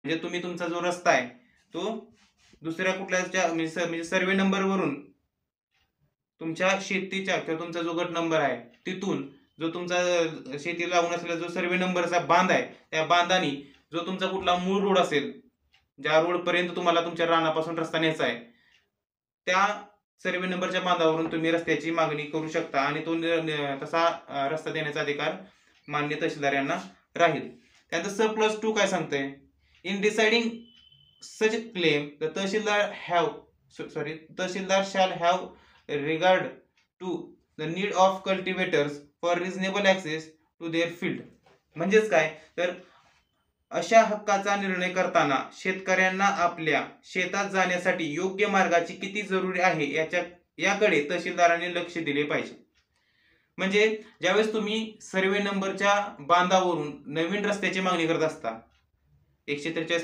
म्हणजे तुम्ही तुमचा जो रस्ता आहे तो दुसऱ्या कुठल्याच्या म्हणजे सर्वे नंबरवरून तुमच्या शेतीच्या किंवा तुमचा जो गट नंबर आहे तिथून जो तुमचा शेतीला लागून असलेला जो सर्वे नंबरचा बांध आहे त्या बांधाने जो तुमचा कुठला मूळ रोड असेल, ज्या रोड पर्यंत तुम्हाला तुमच्या रानापासून रस्ता न्यायचा आहे, त्या सर्वे नंबरच्या बांधावरून तुम्ही रस्त्याची मागणी करू शकता आणि तो तसा रस्ता देण्याचा अधिकार मान्य तहसीलदार यांना राहील. त्यानंतर सब+2 काय सांगतंय, in deciding such claim the tehsildar shall have regard to the need of cultivators for reasonable access to their field. म्हणजेच काय तर अशा हक्काचा निर्णय करताना शेतकऱ्यांना आपल्या शेतात जाण्यासाठी योग्य मार्गाची किती जरुरी आहे याकडे तहसीलदारांनी लक्ष दिले पाहिजे. म्हणजे ज्यावेळेस तुम्ही सर्वे नंबरच्या बांधावरून नवीन रस्त्याची मागणी करत असता 143